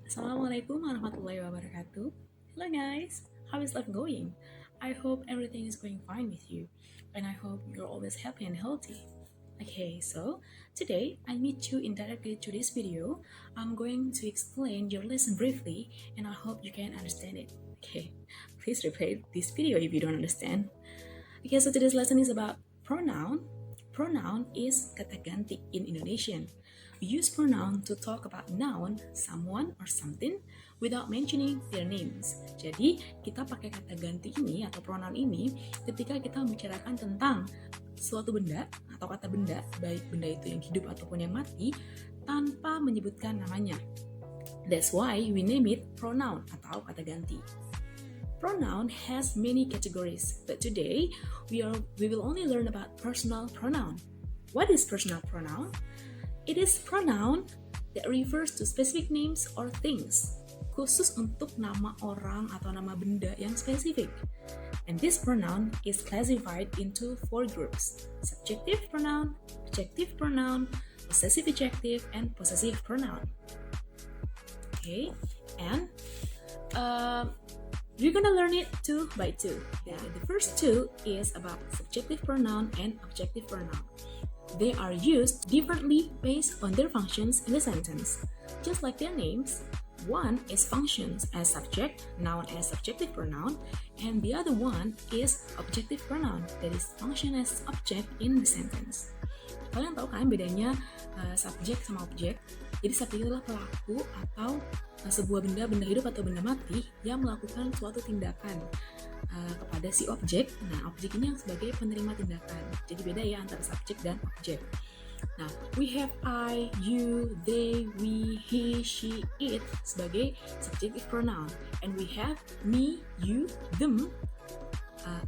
Assalamualaikum warahmatullahi wabarakatuh. Hello guys, how is life going? I hope everything is going fine with you, and I hope you're always happy and healthy. Okay, so today I meet you indirectly to this video. I'm going to explain your lesson briefly, and I hope you can understand it. Okay, please replay this video if you don't understand. Okay, so today's lesson is about pronoun. Pronoun is kata ganti in Indonesian. We use pronoun to talk about noun, someone, or something without mentioning their names. Jadi, kita pakai kata ganti ini atau pronoun ini ketika kita membicarakan tentang suatu benda atau kata benda, baik benda itu yang hidup ataupun yang mati, tanpa menyebutkan namanya. That's why we name it pronoun atau kata ganti. Pronoun has many categories, but today we will only learn about personal pronoun. What is personal pronoun? It is pronoun that refers to specific names or things, khusus untuk nama orang atau nama benda yang spesifik. And this pronoun is classified into 4 groups: subjective pronoun, adjective pronoun, possessive adjective, and possessive pronoun. Okay, and we're gonna learn it 2 by 2. Yeah, the first 2 is about subjective pronoun and objective pronoun. They are used differently based on their functions in the sentence. Just like their names, one is functions as subject, noun as subjective pronoun, and the other one is objective pronoun, that is function as object in the sentence. Kalian tahu kan bedanya subjek sama objek? Jadi subjek adalah pelaku atau sebuah benda hidup atau benda mati yang melakukan suatu tindakan kepada si objek. Nah, objek ini yang sebagai penerima tindakan. Jadi beda ya antara subjek dan objek. Nah, we have I, you, they, we, he, she, it sebagai subjective pronoun. And we have me, you, them,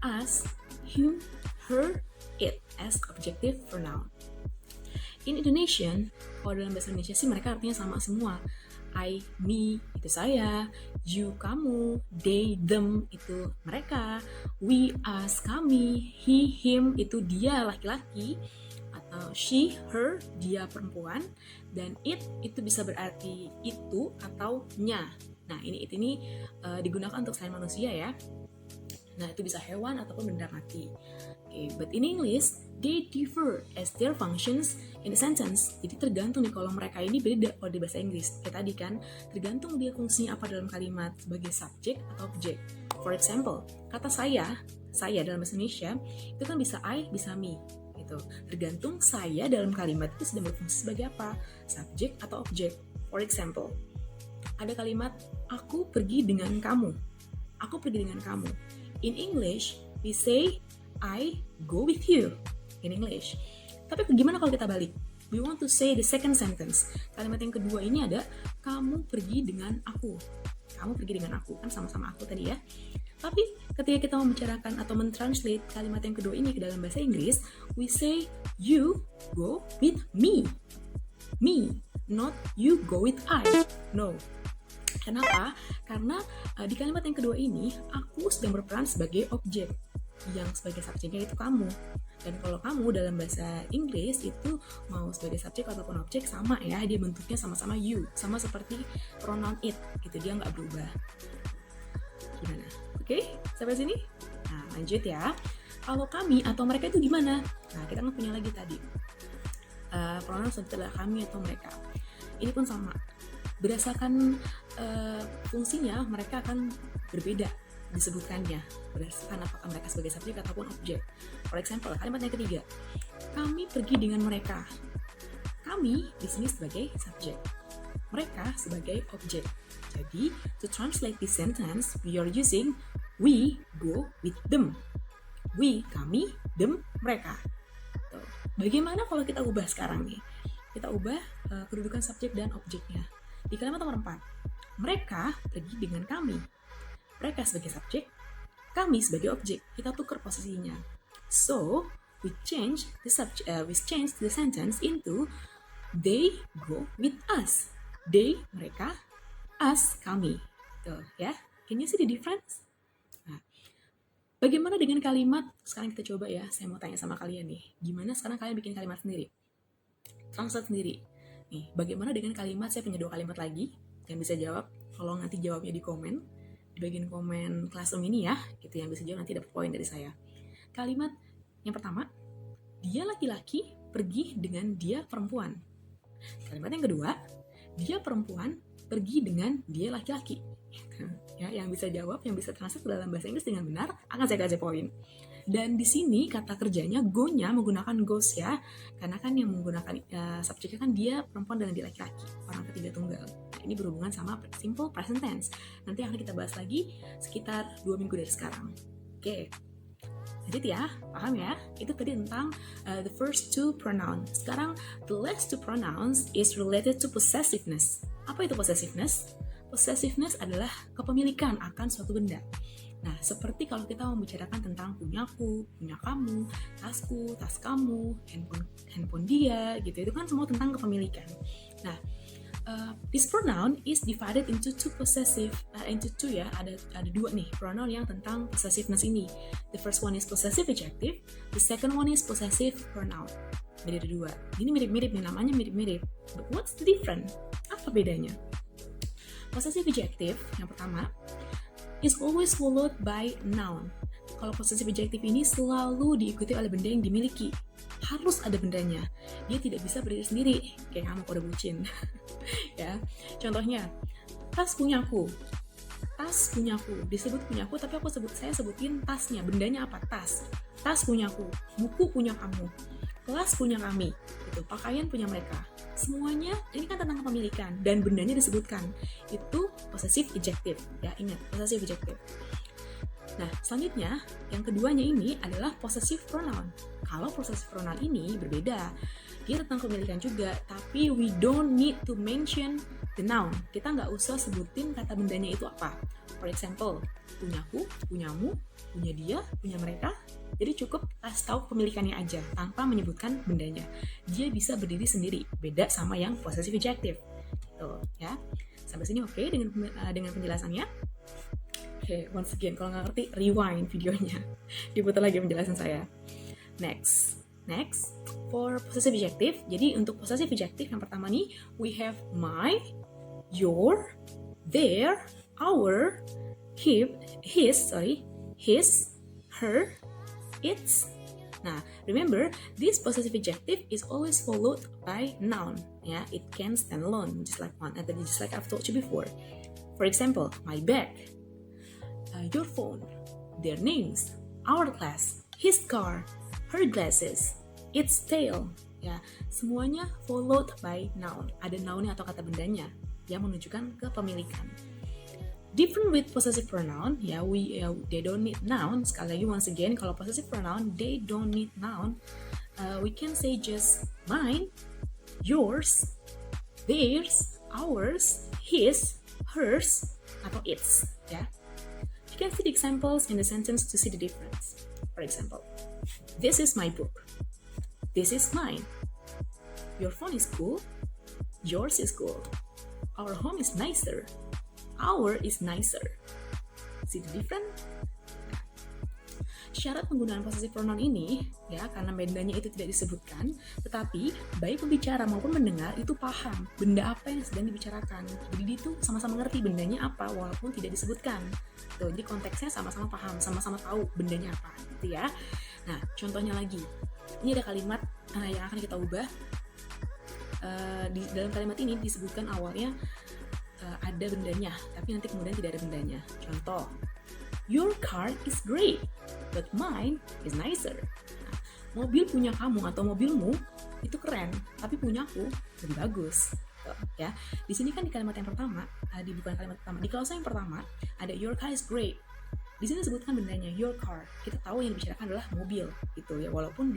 us, him, her, it as objective pronoun. In Indonesian, kalau dalam bahasa Indonesia sih mereka artinya sama semua. I, me, itu saya. You, kamu. They, them, itu mereka. We, us, kami. He, him, itu dia, laki-laki. Atau she, her, dia, perempuan. Dan it, itu bisa berarti itu atau nya. Nah, ini digunakan untuk selain manusia ya. Nah, itu bisa hewan ataupun benda mati. Okay, but in English, they differ as their functions in the sentence. Jadi tergantung nih kalau mereka ini beda kalau di bahasa Inggris. Kayak tadi kan, tergantung dia fungsinya apa dalam kalimat sebagai subjek atau objek. For example, kata saya dalam bahasa Indonesia, itu kan bisa I, bisa me. Gitu. Tergantung saya dalam kalimat itu sedang berfungsi sebagai apa? Subjek atau objek. For example, ada kalimat, aku pergi dengan kamu. Aku pergi dengan kamu. In English, we say, I go with you. In English. Tapi gimana kalau kita balik? We want to say the second sentence. Kalimat yang kedua ini ada, kamu pergi dengan aku. Kamu pergi dengan aku. Kan sama-sama aku tadi ya. Tapi ketika kita membicarakan atau mentranslate kalimat yang kedua ini ke dalam bahasa Inggris, we say, you go with me. Me, not you go with I. No. Kenapa? Karena di kalimat yang kedua ini, aku sedang berperan sebagai objek, yang sebagai subjeknya itu kamu. Dan kalau kamu dalam bahasa Inggris itu mau sebagai subjek ataupun objek sama ya, dia bentuknya sama-sama you, sama seperti pronoun it, gitu, dia nggak berubah. Gimana? Oke, sampai sini? Nah, lanjut ya. Kalau kami atau mereka itu gimana? Nah, kita kan punya lagi tadi. Pronoun setelah kami atau mereka. Ini pun sama. Berdasarkan fungsinya, mereka akan berbeda disebutkannya berdasarkan apakah mereka sebagai subjek ataupun objek. For example, kalimat yang ketiga, kami pergi dengan mereka. Kami di sini sebagai subjek, mereka sebagai objek. Jadi, to translate this sentence, we are using we go with them. We, kami, them, mereka. Tuh. Bagaimana kalau kita ubah sekarang nih? Kita ubah kedudukan subjek dan objeknya. Di kalimat nomor 4, mereka pergi dengan kami. Mereka sebagai subjek, kami sebagai objek. Kita tukar posisinya. So, we change the sentence into they go with us. They, mereka, us, kami. Tuh, ya. Can you see the difference? Nah, bagaimana dengan kalimat? Sekarang kita coba ya. Saya mau tanya sama kalian nih. Gimana sekarang kalian bikin kalimat sendiri? Translate sendiri. Nih, bagaimana dengan kalimat, saya punya 2 kalimat lagi. Yang bisa jawab, tolong nanti jawabnya di komen, di bagian komen Classroom ini ya, gitu. Yang bisa jawab nanti dapat poin dari saya. Kalimat yang pertama, dia laki-laki pergi dengan dia perempuan. Kalimat yang kedua, dia perempuan pergi dengan dia laki-laki. Ya, yang bisa jawab, yang bisa translate ke dalam bahasa Inggris dengan benar, akan saya kasih poin. Dan di sini kata kerjanya go-nya menggunakan goes ya, karena kan yang menggunakan subjeknya kan dia perempuan dengan dia laki-laki, orang ketiga tunggal. Nah, ini berhubungan sama simple present tense. Nanti akan kita bahas lagi sekitar 2 minggu dari sekarang. Oke. Lanjut ya, paham ya? Itu tadi tentang the first two pronouns. Sekarang, the last two pronouns is related to possessiveness. Apa itu possessiveness? Possessiveness adalah kepemilikan akan suatu benda. Nah, seperti kalau kita membicarakan tentang punyaku, punya kamu, tasku, tas kamu, handphone dia, gitu. Itu kan semua tentang kepemilikan. Nah, this pronoun is divided into two ya. Ada dua nih pronoun yang tentang possessiveness ini. The first one is possessive adjective, the second one is possessive pronoun. Jadi ada dua. Ini mirip-mirip nih, namanya mirip-mirip. But what's the difference? Apa bedanya? Possessive adjective yang pertama is always followed by noun. Kalau possessive adjective ini selalu diikuti oleh benda yang dimiliki. Harus ada bendanya. Dia tidak bisa berdiri sendiri. Kayak kamu kode bucin. Ya. Contohnya, tas punyaku. Tas punyaku. Disebut punyaku, tapi saya sebutin tasnya. Bendanya apa? Tas. Tas punyaku. Buku punya kamu. Kelas punya kami. Gitu. Pakaian punya mereka. Semuanya ini kan tentang kepemilikan dan bendanya disebutkan. Itu possessive adjective. Ya, ingat, possessive adjective. Nah, selanjutnya yang keduanya ini adalah possessive pronoun. Kalau possessive pronoun ini berbeda. Dia tentang kepemilikan juga, tapi we don't need to mention the noun. Kita nggak usah sebutin kata bendanya itu apa. For example, punyaku, punyamu, punya dia, punya mereka. Jadi cukup kasih tahu kepemilikannya aja tanpa menyebutkan bendanya. Dia bisa berdiri sendiri, beda sama yang possessive adjective. Tuh, ya. Sampai sini oke dengan penjelasannya? Oke, once again, kalau nggak ngerti, rewind videonya. Diputar lagi penjelasan saya. Next, for possessive adjective. Jadi untuk possessive adjective yang pertama nih, we have my, your, their, our, his, her, its. Nah, remember, this possessive adjective is always followed by noun. Yeah, it can stand alone, just like I've told you before. For example, my bag, your phone, their names, our class, his car, her glasses, its tail. Ya, semuanya followed by noun. Ada nounnya atau kata bendanya yang menunjukkan kepemilikan. Different with possessive pronoun, ya, they don't need noun. Sekali lagi, once again, kalau possessive pronoun, they don't need noun. We can say just mine, yours, theirs, ours, his, hers, atau its. Ya, you can see the examples in the sentence to see the difference. For example, this is my book. This is mine. Your phone is cool. Yours is cool. Our home is nicer. Our is nicer. See the difference? Syarat penggunaan possessive pronoun ini, ya, karena bendanya itu tidak disebutkan, tetapi baik pembicara maupun mendengar itu paham benda apa yang sedang dibicarakan. Jadi itu sama-sama ngerti bendanya apa walaupun tidak disebutkan. Tuh, jadi konteksnya sama-sama paham, sama-sama tahu bendanya apa, gitu ya. Nah, contohnya lagi. Ini ada kalimat yang akan kita ubah. Di dalam kalimat ini disebutkan awalnya ada bendanya, tapi nanti kemudian tidak ada bendanya. Contoh, your car is great, but mine is nicer. Nah, mobil punya kamu atau mobilmu itu keren, tapi punyaku lebih bagus. Tuh, ya. Di sini kan di kalimat yang pertama, bukan kalimat pertama, di klausa yang pertama ada your car is great. Di sini disebutkan bendanya your car. Kita tahu yang dibicarakan adalah mobil, gitu ya. Walaupun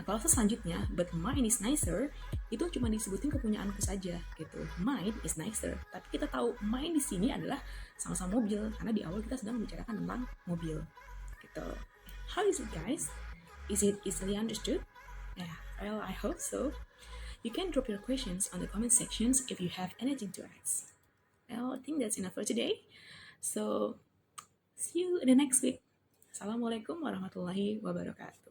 kalau selanjutnya, but mine is nicer, itu cuma disebutin kepunyaanku saja, gitu. Mine is nicer. Tapi kita tahu mine di sini adalah sama-sama mobil, karena di awal kita sedang membicarakan tentang mobil, gitu. How is it, guys? Is it easily understood? Yeah, well, I hope so. You can drop your questions on the comment sections if you have anything to ask. Well, I think that's enough for today. So, see you in the next week. Assalamualaikum warahmatullahi wabarakatuh.